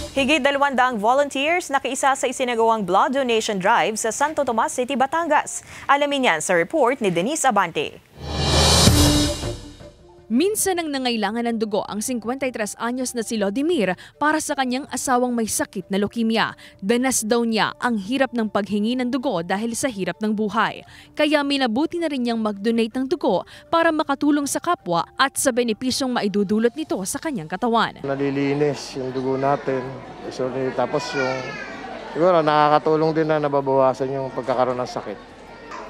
Higit 200 volunteers nakiisa sa isinagawang blood donation drive sa Santo Tomas City, Batangas. Alamin yan sa report ni Denise Abante. Minsan ang nangailangan ng dugo ang 53 anyos na si Lodimir para sa kanyang asawang may sakit na leukemia. Danas daw niya ang hirap ng paghingi ng dugo dahil sa hirap ng buhay. Kaya minabuti na rin niyang mag-donate ng dugo para makatulong sa kapwa at sa benepisyong maidudulot nito sa kanyang katawan. Nalilinis yung dugo natin. Tapos siguro nakakatulong din na nababawasan yung pagkakaroon ng sakit.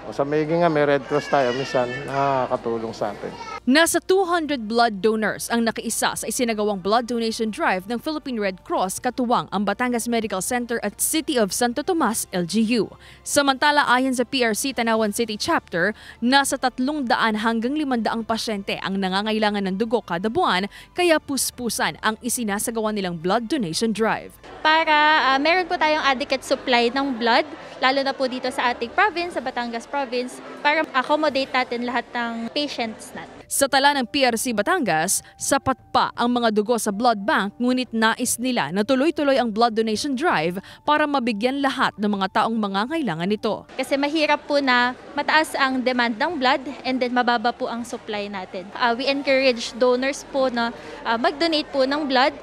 Sa Mayging nga, may Red Cross tayo, minsan nakakatulong sa atin. Nasa 200 blood donors ang nakiisa sa isinagawang blood donation drive ng Philippine Red Cross katuwang ang Batangas Medical Center at City of Santo Tomas, LGU. Samantala ayon sa PRC Tanawan City Chapter, nasa 300 hanggang 500 pasyente ang nangangailangan ng dugo kada buwan, kaya puspusan ang isinasagawa nilang blood donation drive. Para meron po tayong adequate supply ng blood, lalo na po dito sa ating province, sa Batangas Province, para accommodate natin lahat ng patients natin. Sa tala ng PRC Batangas, sapat pa ang mga dugo sa blood bank, ngunit nais nila na tuloy-tuloy ang blood donation drive para mabigyan lahat ng mga taong mangangailangan nito. Kasi mahirap po na mataas ang demand ng blood and then mababa po ang supply natin. We encourage donors po na mag-donate po ng blood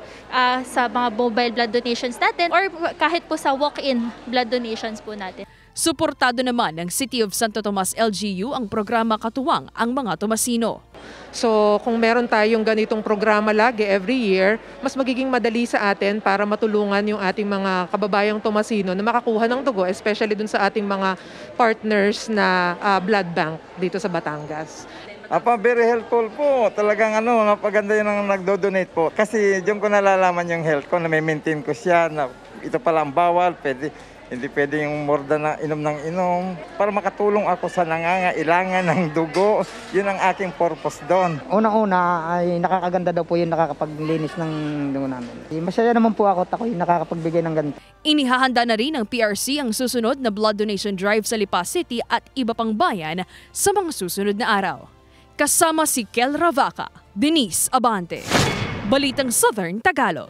sa mga mobile blood donations natin or kahit po sa walk-in blood donations po natin. Suportado naman ng City of Santo Tomas LGU ang programa Katuwang ang Mga Tomasino. So kung meron tayong ganitong programa lagi every year, mas magiging madali sa atin para matulungan yung ating mga kababayang Tomasino na makakuha ng dugo, especially dun sa ating mga partners na blood bank dito sa Batangas. Very helpful po. Talagang napaganda yun ang nagdo-donate po. Kasi diyan ko nalalaman yung health ko, na may maintain ko siya, na ito pala ang bawal, hindi pwede yung more than na inom ng inom. Para makatulong ako sa nangangailangan ng dugo, yun ang aking purpose doon. Unang-una ay nakakaganda daw po yung nakakapaglinis ng dugo namin. Masaya naman po ako at ako yung nakakapagbigay ng ganito. Inihahanda na rin ng PRC ang susunod na blood donation drive sa Lipa City at iba pang bayan sa mga susunod na araw. Kasama si Kel Ravaca, Denise Abante, Balitang Southern Tagalog.